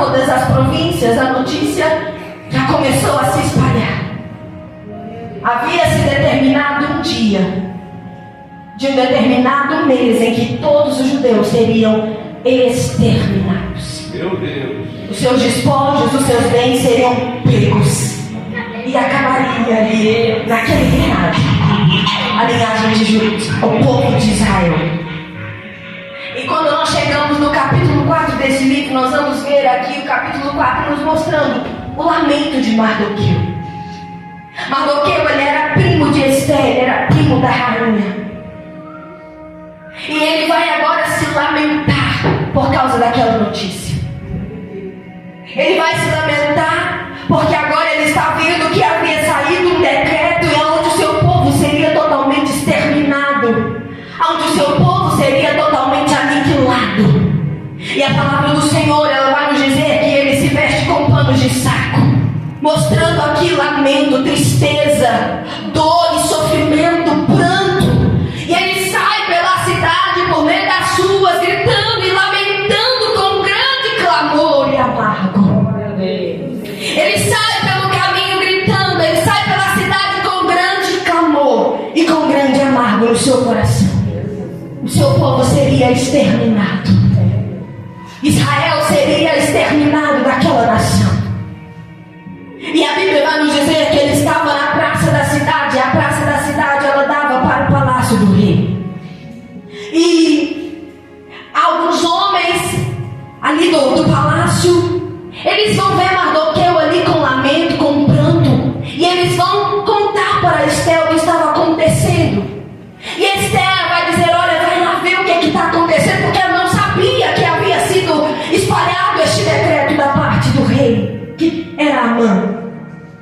todas as províncias, a notícia já começou a se espalhar. Havia se determinado um dia, de um determinado mês, em que todos os judeus seriam exterminados. Meu Deus. Os seus despojos, os seus bens seriam pegos. E acabaria ali, naquele reinado, a linhagem de Judá, o povo de Israel. E quando nós chegamos no capítulo 4 desse livro, nós vamos ver aqui o capítulo 4 nos mostrando o lamento de Mardoqueu. Mardoqueu, ele era primo de Esther, ele era primo da rainha. E ele vai agora se lamentar por causa daquela notícia. Ele vai se lamentar porque agora ele está vendo que havia saído um decreto e onde o seu povo seria totalmente exterminado, onde o seu povo seria totalmente aniquilado. E a palavra do Senhor, ela vai nos dizer que ele se veste com panos de saco, mostrando aqui lamento, tristeza, dor e sofrimento, pranto. E ele sai pela cidade por meio das ruas, gritando e lamentando com grande clamor e amargo. Ele sai pelo caminho gritando, ele sai pela cidade com grande clamor e com grande amargo no seu coração. O seu povo seria exterminado. Israel seria exterminado daquela nação. E a Bíblia vai nos dizer que ele estava na praça da cidade. A praça da cidade, ela dava para o palácio do rei. E alguns homens ali do palácio, eles vão ver Mardoqueu ali com lamento, com pranto. E eles vão contar para Esther o que estava acontecendo. E Esther vai dizer, olha, vai lá ver o que está acontecendo, porque ela não sabia que havia sido espalhado este decreto da parte do rei, que era Amã.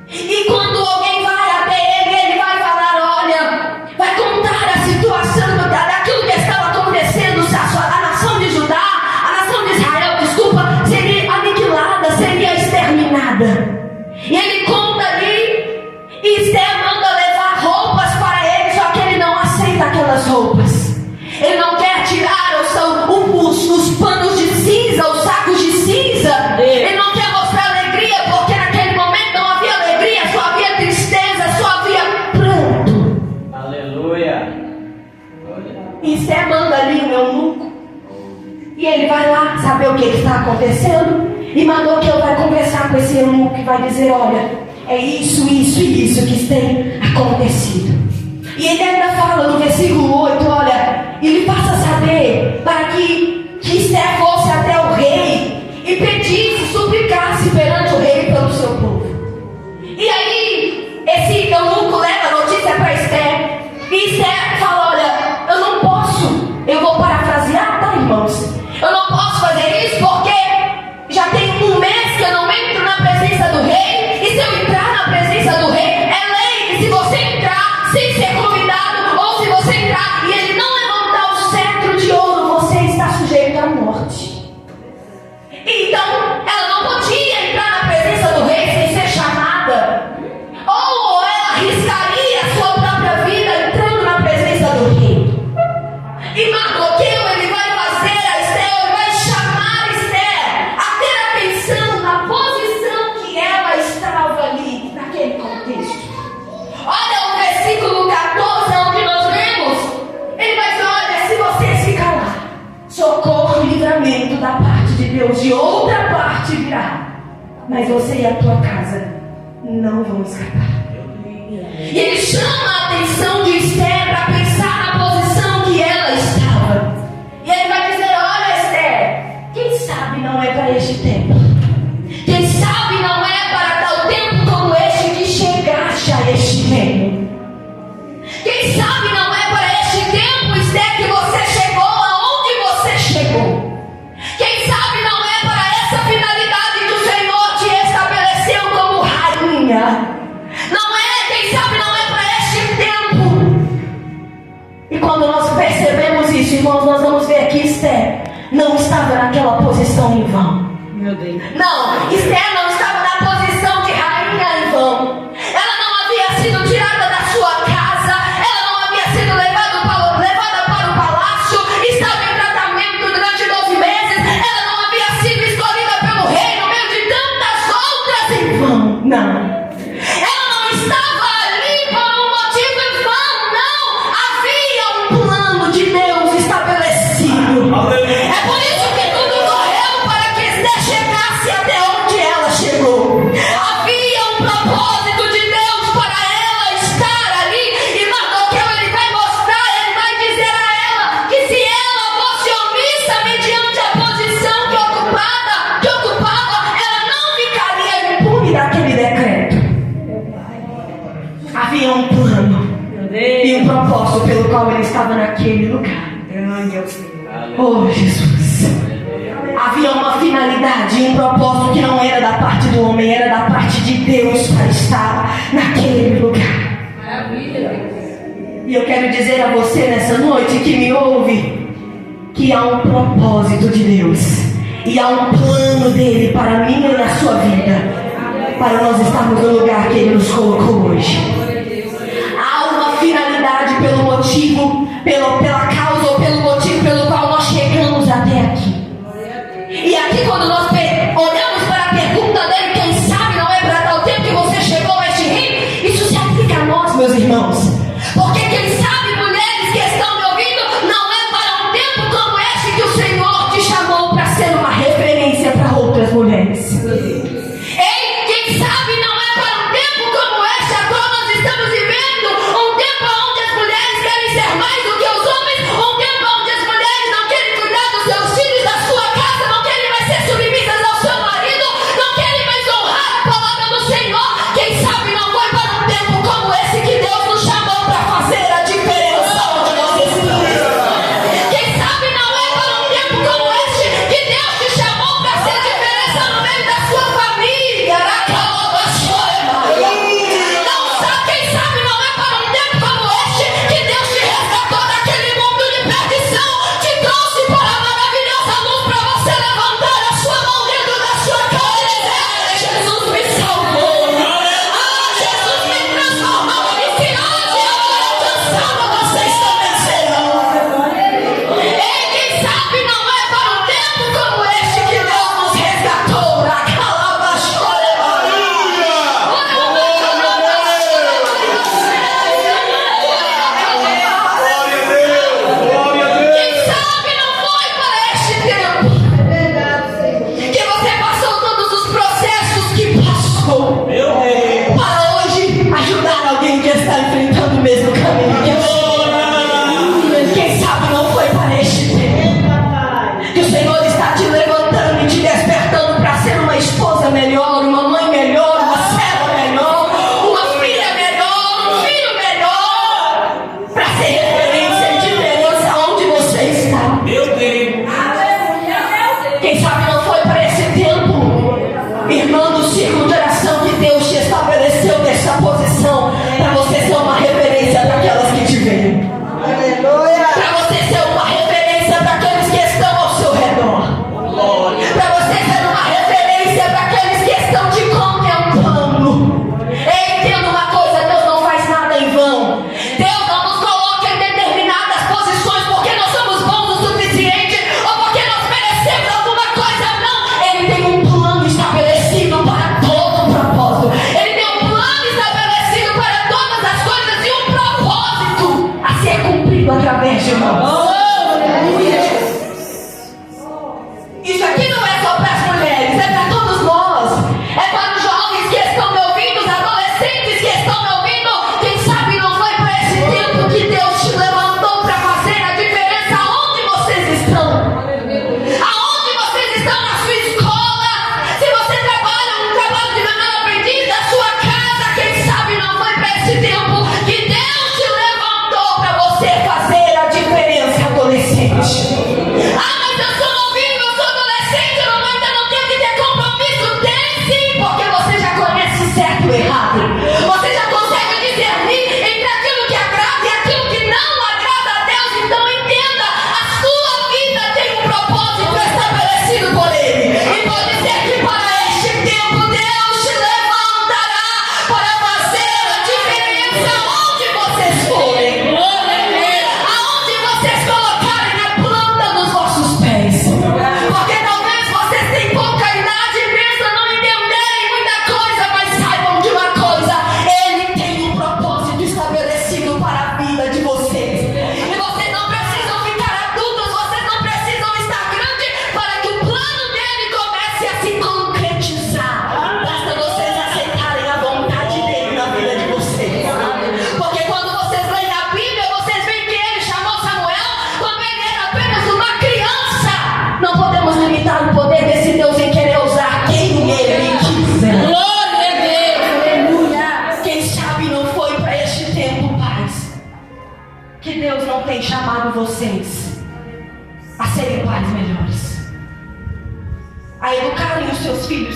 E quando alguém vai até ele, ele vai falar, olha, vai contar a situação daquilo que estava acontecendo. A nação de Judá, a nação de Israel, desculpa, seria aniquilada, seria exterminada. E ele conta ali, e Esther manda levar roupas para ele, só que ele não aceita aquelas roupas. Ele não quer tirar os panos de cinza, os sacos de cinza. Ele não quer mostrar alegria, porque naquele momento não havia alegria, só havia tristeza, só havia pranto. Aleluia. E Esther manda ali um eunuco, e ele vai lá saber o que está acontecendo, e mandou que eu vai conversar com esse eunuco e vai dizer, olha, é isso, isso e isso que tem acontecido. E ele ainda fala no versículo 8, olha, e lhe faça saber para que Esther fosse até o rei e pedisse, suplicasse perante o rei pelo seu povo. E aí, esse eunuco leva a notícia para Esther, e Esther fala, olha, eu não posso, eu vou parafrasear, tá, irmãos? Eu não posso fazer isso porque já tem um mês que eu não entro na presença do rei, e se eu entrar na presença do rei, é lei que se você entrar sem ser convidado, ou se você entrar e ele não levantar o cetro de ouro, você está sujeito à morte. Então, ela não podia entrar na presença do rei sem ser chamada, ou ela arriscaria a sua própria vida entrando na presença do rei. E Mardoqueu, ele vai fazer a Esther, ele vai chamar Esther a ter atenção na posição que ela estava ali, naquele contexto. Olha o versículo 14, onde nós vemos, ele vai dizer, olha, se você se calar, socorro e livramento da parte de Deus, de outra parte virá, mas você e a tua casa não vão escapar. E ele chama a atenção de Esther para pensar na posição que ela estava. E ele vai dizer, olha Esther, quem sabe não é para este tempo, quem sabe não é para tal tempo como este que chegaste a este reino. Quem sabe não é para este tempo, Esther, que você chegou aonde você chegou. Quem sabe não é para essa finalidade que o Senhor te estabeleceu como rainha. Não é, quem sabe não é para este tempo. E quando nós percebemos isso, irmãos, nós vamos ver que Esther não estava naquela posição em vão. Meu Deus. Não, Esther não estava na posição de rainha em vão. Ela não havia sido tirada da sua casa, ela não havia sido levada para o palácio, estava em tratamento durante 12 meses, ela não havia sido escolhida pelo rei no Não. Ela não estava ali por um motivo em vão, não. Havia um plano de Deus estabelecido. É por isso que tudo correu para que Esther chegasse até onde ela chegou. Havia um propósito de Deus para ela estar ali. E Mardoqueu, ele vai mostrar, ele vai dizer a ela que se ela fosse omissa mediante a posição que ocupava, ela não ficaria impune daquele decreto. Havia um plano e um propósito pelo qual ele estava naquele lugar. Oh, Jesus. Havia uma finalidade e um propósito que não era da parte do homem, era da parte de Deus para estar naquele lugar. E eu quero dizer a você nessa noite que me ouve, que há um propósito de Deus e há um plano dele para mim e na sua vida, para nós estarmos no lugar que ele nos colocou hoje. Há uma finalidade pelo motivo, pela causa ou pelo motivo pelo qual nós chegamos até aqui. E aqui, quando nós olhamos para a pergunta dele, quem sabe não é para dar o tempo que você chegou a este reino, isso se aplica a nós, meus irmãos. Porque quem sabe, mulheres que estão me ouvindo, não é para um tempo como este que o Senhor te chamou para ser uma referência para outras mulheres. Ei, quem sabe não é para um tempo como este a qual nós estamos vivendo, um tempo onde as mulheres querem ser mais do que os homens, um tempo onde as mulheres não querem cuidar dos seus filhos, da sua casa, não querem mais ser submissas ao seu marido, não querem mais honrar a palavra do Senhor. Quem sabe não foi para um tempo como esse que Deus nos chamou para fazer a diferença onde nós estamos. Quem sabe não é para um tempo como este que Deus te chamou para ser diferença no meio da sua família. Não sabe, quem sabe não é para um tempo como este que Deus te resgatou daquele mundo de perdição, te trouxe para a maravilhosa luz para você levantar a sua mão dentro da sua casa e dizer: Jesus me salvou, Jesus me transformou em fiel, e agora cansado vocês também serão. Ei, quem sabe não é para um tempo como este que Deus nos resgatou da calabachora.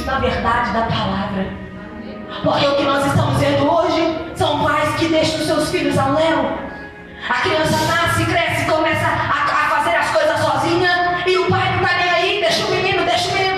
na verdade da palavra. Porque o que nós estamos vendo hoje são pais que deixam seus filhos ao léu. A criança nasce, cresce, começa a fazer as coisas sozinha, e o pai não está nem aí, deixa o menino crescer, ele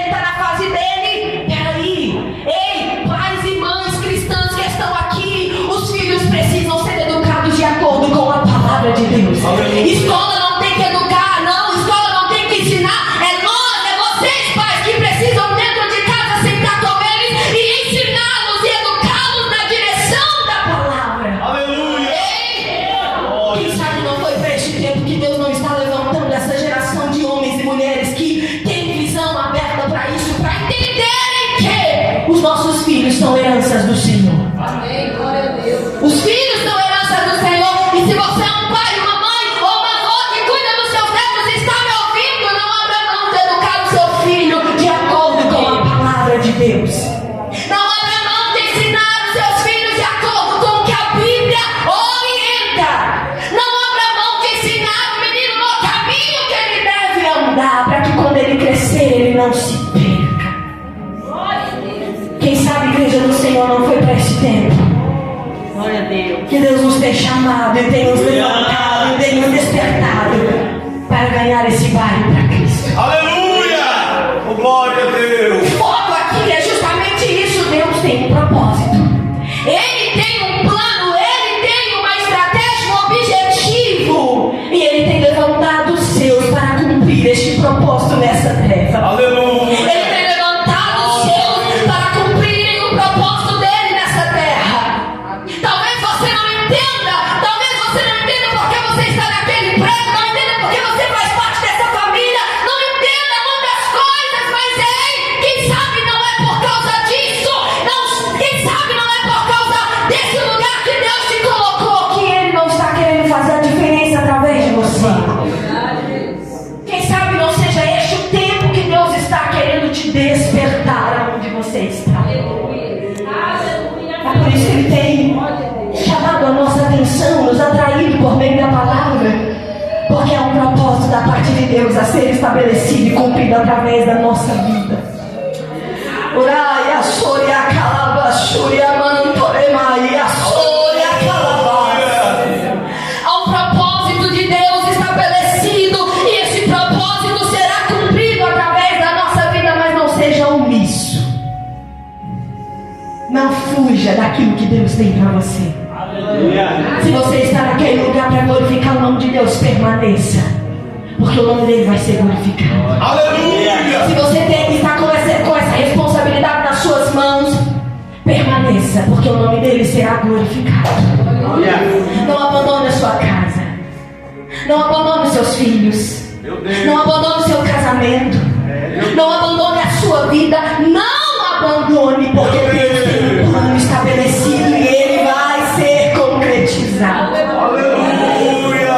está na fase dele. Peraí, ei, pais e mães cristãs que estão aqui, os filhos precisam ser educados de acordo com a palavra de Deus. Escola não tem que educar, não, escola não tem que ensinar, é vocês pais que precisam dentro de casa sentar com eles e ensiná-los e educá-los na direção da palavra. Aleluia! Quem sabe não foi para este tempo que Deus não está levantando essa geração de homens e mulheres que tem visão aberta para isso, para entenderem que os nossos filhos são heranças do Senhor. Amém, glória a Deus. Os filhos são heranças do Senhor, e se você é um pai, uma mãe ou uma avó que cuida dos seus netos e está me ouvindo, não abra mão de educar o seu filho de acordo com a palavra de Deus. Não abra mão de ensinar os seus filhos de acordo com o que a Bíblia orienta. Não abra mão de ensinar o menino no caminho que ele deve andar, para que quando ele crescer ele não se perca. Quem sabe a igreja do Senhor não foi para esse tempo. Glória a Deus. Que Deus nos tem chamado e tem nos levantado e tem nos despertado para ganhar esse bairro para Cristo. Aleluia! Oh, glória a Deus! O foco aqui é justamente isso. Deus tem um propósito. Ele tem um plano, ele tem uma estratégia, um objetivo. E ele tem levantado os seus para cumprir este propósito nessa terra. Aleluia! Ele tem levantado os seus para cumprirem o propósito dele nessa terra. Talvez você não entenda porque você está naquele emprego, não entenda porque você faz parte dessa família, não entenda muitas coisas, mas quem sabe não é por causa disso, quem sabe não é por causa desse lugar que Deus te colocou, que Ele não está querendo fazer a diferença através de você. Quem sabe não seja este o tempo que Deus está querendo te despertar aonde você está. É por isso que Ele tem chamado a nossa atenção, nos atraído por meio da palavra, porque é um propósito da parte de Deus a ser estabelecido e cumprido através da nossa vida. Uraia, soria, calaba, xuria, mantoremaia, soria, calaba. Há um propósito de Deus estabelecido e esse propósito será cumprido através da nossa vida, mas não seja omisso. Não fuja daquilo que Deus tem para você. Se você está naquele lugar para glorificar o nome de Deus, permaneça, porque o nome dele vai ser glorificado. Aleluia! Se você está com essa responsabilidade nas suas mãos, permaneça, porque o nome dele será glorificado. Não abandone a sua casa, não abandone os seus filhos, não abandone o seu casamento, não abandone a sua vida, não abandone, porque Deus tem um plano estabelecido e ele vai ser concretizado. Aleluia!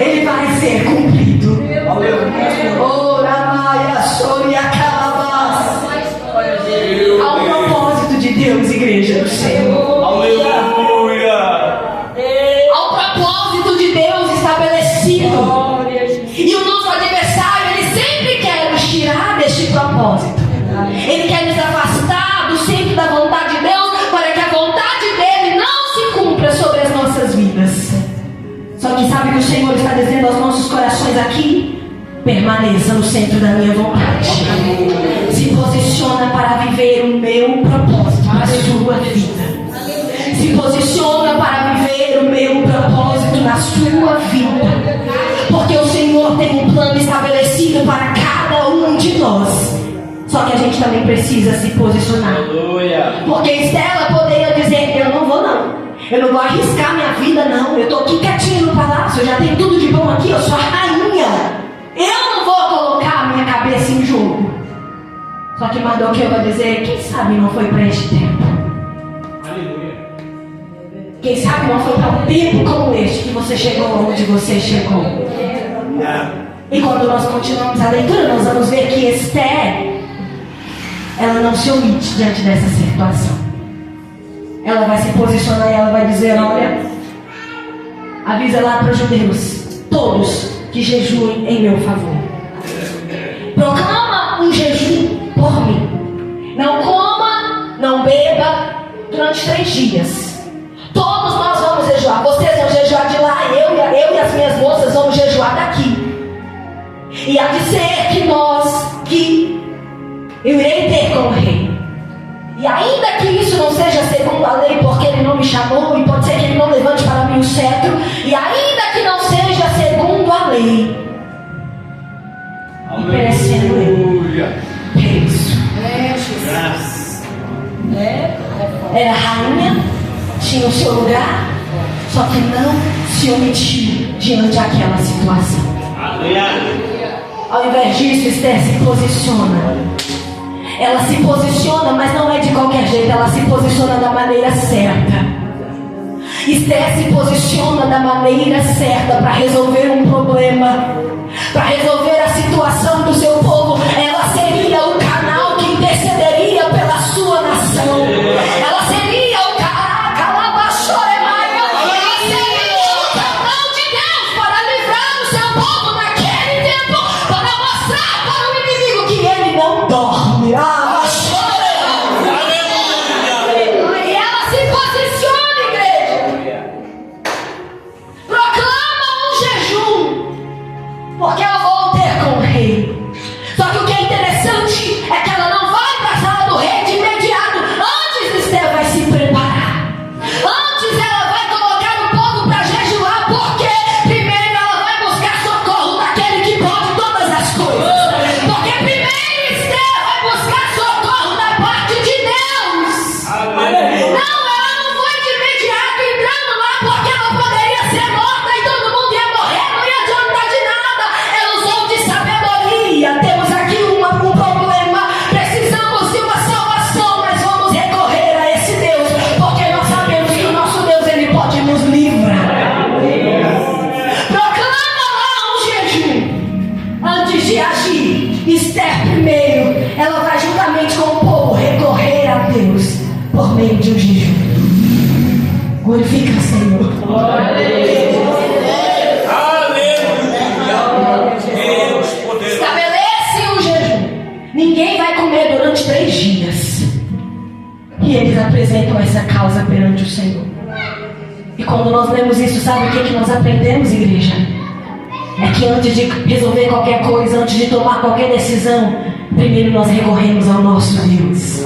Ele vai ser cumprido. Ora, maia, soria, calabás. Há um propósito de Deus, igreja do Senhor. Aleluia! Há um propósito de Deus estabelecido. E o nosso adversário, ele sempre quer nos tirar deste propósito. Ele quer nos afastar do centro da vontade de Deus, para que a vontade dele não se cumpra sobre as nossas vidas. Só que sabe que o Senhor está dizendo aos nossos corações aqui: permaneça no centro da minha vontade. Se posiciona para viver o meu propósito, a sua vida. Se posiciona para viver o meu propósito na sua vida. Porque o Senhor tem um plano estabelecido para cada um de nós. Só que a gente também precisa se posicionar. Aleluia! Porque Estela poderia dizer: eu não vou não, eu não vou arriscar minha vida não, eu estou aqui quietinha no palácio, eu já tenho tudo de bom aqui, eu sou a rainha, eu não vou colocar a minha cabeça em jogo. Só que Mardoqueu vai dizer: quem sabe não foi para este tempo. Aleluia! Quem sabe não foi para um tempo como este que você chegou onde você chegou. E quando nós continuamos a leitura, nós vamos ver que Esther, ela não se omite diante dessa situação. Ela vai se posicionar e ela vai dizer: olha, avisa lá para os judeus, todos, que jejuem em meu favor. Proclama um jejum durante 3 dias. Todos nós vamos jejuar. Vocês vão jejuar de lá, eu e as minhas moças vamos jejuar daqui. E há de ser que eu irei ter com o rei. E ainda que isso não seja segundo a lei, porque ele não me chamou, e pode ser que ele não levante para mim o cetro, e ainda que não seja segundo a lei, e perecendo ele, isso. Era rainha, tinha o seu lugar, só que não se omitiu diante daquela situação. Ao invés disso, Esther se posiciona. Ela se posiciona, mas não é de qualquer jeito, ela se posiciona da maneira certa. Esther se posiciona da maneira certa para resolver um problema, para resolver a situação do seu povo. Ela seria o canal que intercederia pela sua nação. Ela seria o canal de Deus para livrar o seu povo naquele tempo, para mostrar para o inimigo que ele não dorme. E ela se posiciona, igreja. Proclama um jejum, porque eu vou ter com o rei. Só que o que é interessante é que ela não vai para a sala do rei de imediato. Antes Esther vai se preparar. Antes ela vai colocar o povo para jejuar, porque primeiro ela vai buscar socorro daquele que pode todas as coisas. Porque primeiro Esther vai buscar socorro da parte de Deus. Não, ela não foi de imediato entrando lá, porque ela poderia ser morta e todo mundo ia morrer, não ia adiantar de nada. Ela usou de sabedoria. Temos aqui um problema, precisamos de uma salvação, mas vamos recorrer a esse Deus, porque nós sabemos que o nosso Deus, ele pode nos livrar. Proclama lá um jejum. Antes de agir, Esther primeiro, ela vai juntamente com o povo recorrer a Deus por meio de um jejum. Glorifica o Senhor. Deus poderoso. Estabelece o jejum. Ninguém vai comer durante 3 dias. E eles apresentam essa causa perante o Senhor. E quando nós lemos isso, sabe o que nós aprendemos, igreja? É que antes de resolver qualquer coisa, antes de tomar qualquer decisão, primeiro nós recorremos ao nosso Deus.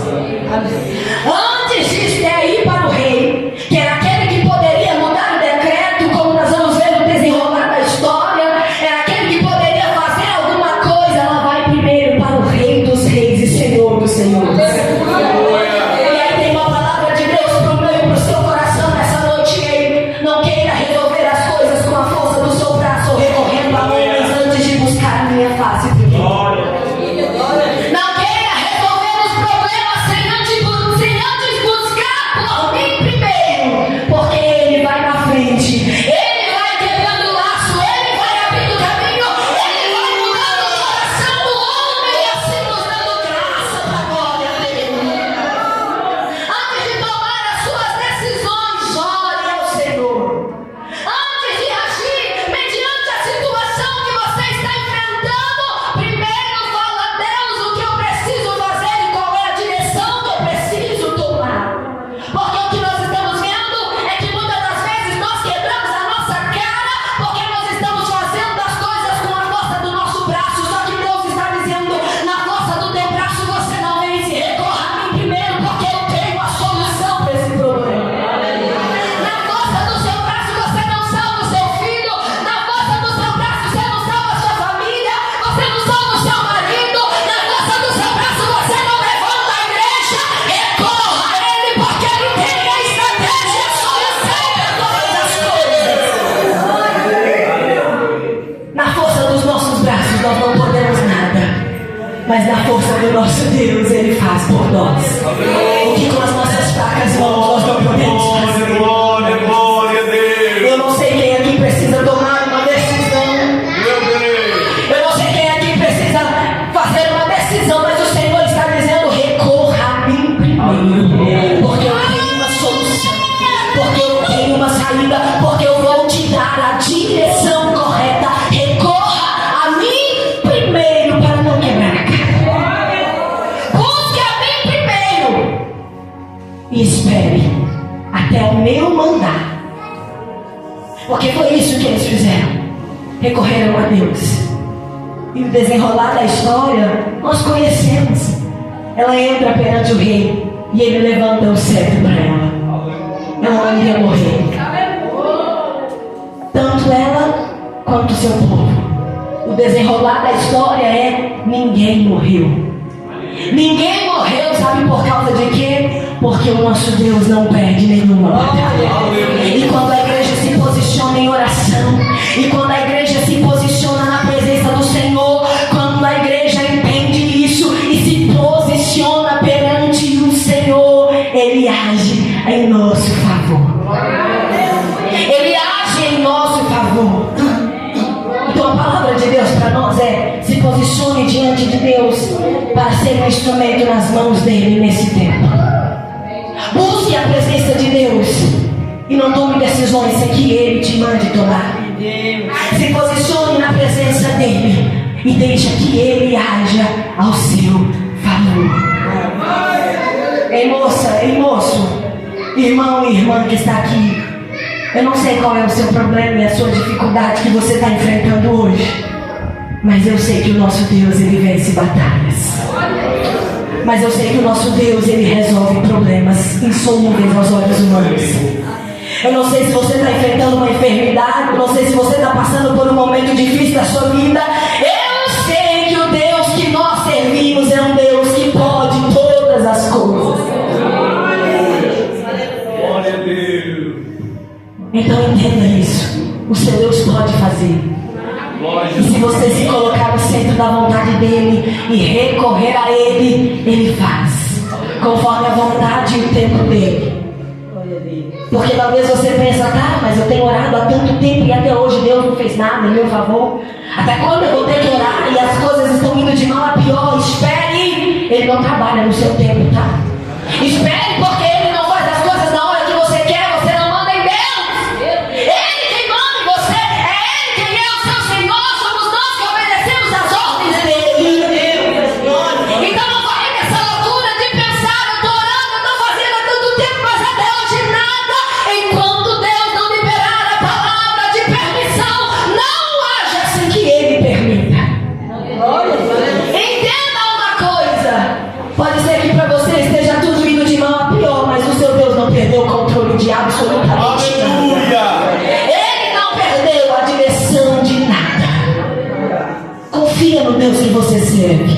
Antes de Esther ir para o rei, que era aquele que poderia mudar o decreto, como nós vamos ver no desenrolar da história, era aquele que poderia fazer alguma coisa, ela vai primeiro para o Rei dos Reis e Senhor dos Senhores. E aí tem uma palavra de Deus para o meu e para o seu coração nessa noite. Ei, não queira resolver as coisas com a força do seu braço ou recorrendo a homens antes de buscar a minha face primeiro. Não queira resolver os problemas sem antes buscar por mim primeiro, porque ele vai na frente, ele vai quebrando o laço, ele vai abrindo o caminho, ele vai mudando o coração do homem e assim nos dando graça para a glória dele. Antes de tomar as suas decisões, ore ao Senhor. Antes de agir mediante a situação que você está enfrentando, primeiro fala a Deus o que eu preciso fazer e qual é a direção que eu preciso tomar. Porque o que nós estamos vendo é que muitas das vezes nós quebramos a nossa cara porque nós estamos fazendo as coisas com a força do nosso braço. Só que Deus está dizendo: na força do teu braço você não vence, recorra a mim primeiro, porque eu tenho a solução para esse problema. Na força do seu braço você não salva o seu filho, na força do seu braço você não salva a sua família, você não salva o seu marido, na força do seu braço você não levanta a igreja. Recorra a ele, porque ele tem a estratégia e a solução para todas as coisas. Na força dos nossos braços nós não podemos nada, mas na força do nosso Deus ele faz por nós o que com as nossas fracas mãos nós não podemos fazer. Glória, glória a Deus. Eu não sei quem aqui precisa tomar uma decisão. Meu Deus. Eu não sei quem aqui precisa fazer uma decisão, mas o Senhor está dizendo: recorra a mim primeiro, porque eu tenho uma solução, porque eu tenho uma saída, porque eu vou te dar a direção correta. Recorra a mim primeiro para não quebrar a cara. Busque a mim primeiro e espere. até o meu mandar. Porque foi isso que eles fizeram. Recorreram a Deus. E o desenrolar da história nós conhecemos. Ela entra perante o rei e ele levanta o cetro para ela. Ela não ia morrer. Tanto ela quanto o seu povo. O desenrolar da história é: ninguém morreu. Ninguém morreu, sabe por causa de quê? Porque o nosso Deus não perde nenhuma batalha. E quando a igreja se posiciona em oração, e quando a igreja se posiciona na presença do Senhor, quando a igreja entende isso e se posiciona perante o Senhor, Ele age em nosso favor. Ele age em nosso favor. Então a palavra de Deus para nós é: se posicione diante de Deus para ser um instrumento nas mãos dele nesse tempo. Busque a presença de Deus e não tome decisões sem que ele te mande tomar. Se posicione na presença dele e deixa que ele haja ao seu favor. Ei moça, ei moço, irmão e irmã que está aqui, eu não sei qual é o seu problema e a sua dificuldade que você está enfrentando hoje, mas eu sei que o nosso Deus, Ele vence batalhas. Mas eu sei que o nosso Deus, Ele resolve problemas insolúveis aos olhos humanos. Eu não sei se você está enfrentando uma enfermidade, eu não sei se você está passando por um momento difícil da sua vida. Eu sei que o Deus que nós servimos é um Deus que pode todas as coisas. Glória a Deus. Então entenda isso. O seu Deus pode fazer. E se você se colocar no centro da vontade dele e recorrer a ele, ele faz conforme a vontade e o tempo dele. Porque talvez você pensa: tá, mas eu tenho orado há tanto tempo e até hoje Deus não fez nada em meu favor. Até quando eu vou ter que orar e as coisas estão indo de mal a pior? Espere, ele não trabalha no seu tempo, tá? Espere, porque ele não faz as coisas na hora que você quer. Você não manda em Deus. Ele quem manda em você, é ele quem é o seu Senhor. Somos nós que obedecemos as ordens dele. Então não vai nessa loucura de pensar: eu estou orando, eu estou fazendo há tanto tempo, mas até hoje nada. Enquanto Deus não liberar a palavra de permissão, não haja sem que ele permita. Entenda uma coisa: pode ser que para você esteja tudo indo de mal a pior, mas o seu Deus não perdeu o controle de absolutamente nada. Ele não perdeu a direção de nada. Confia no Deus que você serve.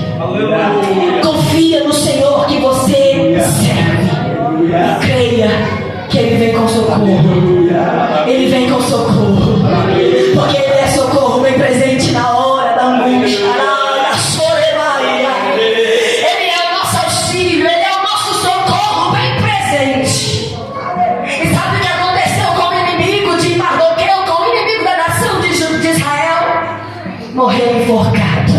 Confia no Senhor que você serve. E creia que Ele vem com socorro. Ele vem com socorro. Porque Ele é socorro bem presente na hora da angústia. Ele é o nosso auxílio. Ele é o nosso socorro bem presente. E sabe o que aconteceu com o inimigo de Mardoqueu, com o inimigo da nação de Israel? Morreu enforcado.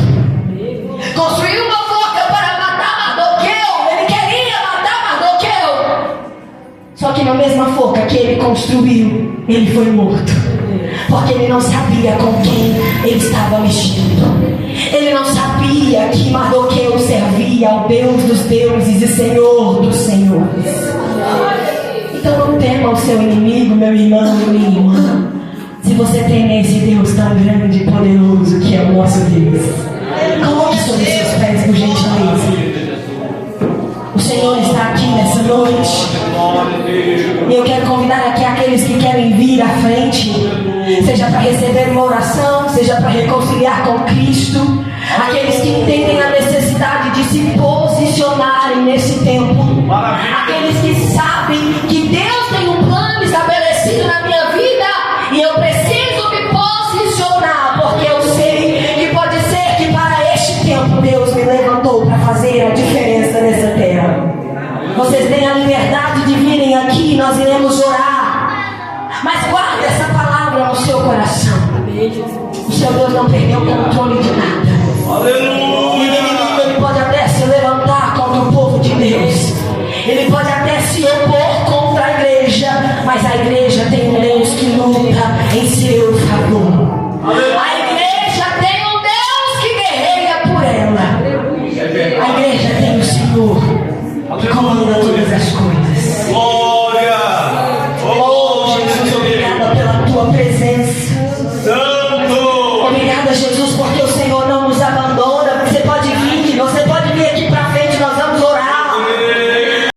Construiu uma forca para matar Mardoqueu. Ele queria matar Mardoqueu. Só que na mesma forca que ele construiu, ele foi morto. Porque ele não sabia com quem ele estava mexendo. Ele não sabia que Mardoqueu servia ao Deus dos deuses e Senhor dos senhores. Então não tema o seu inimigo, meu irmão e minha irmã, se você tem esse Deus tão grande e poderoso que é o nosso Deus. Coloque sobre os seus pés, por gentileza. O Senhor está aqui nessa noite. E eu quero convidar aqui aqueles que querem vir à frente, seja para receber uma oração, seja para reconciliar com Cristo. Aqueles que entendem a necessidade de se posicionarem nesse tempo. Aqueles que sabem que Deus tem um plano estabelecido na minha vida e eu preciso me posicionar, porque eu sei que pode ser que para este tempo Deus me levantou para fazer a diferença nessa terra. Vocês têm a liberdade de virem aqui, nós iremos orar, mas guarde essa palavra no seu coração. O seu Deus não perdeu o controle de nada. Aleluia! E o inimigo, ele pode até se levantar contra o povo de Deus, ele pode até se opor contra a igreja, mas a igreja tem um Deus que luta em seu favor. A igreja tem um Deus que guerreia por ela. A igreja tem o Senhor que comanda todas as coisas.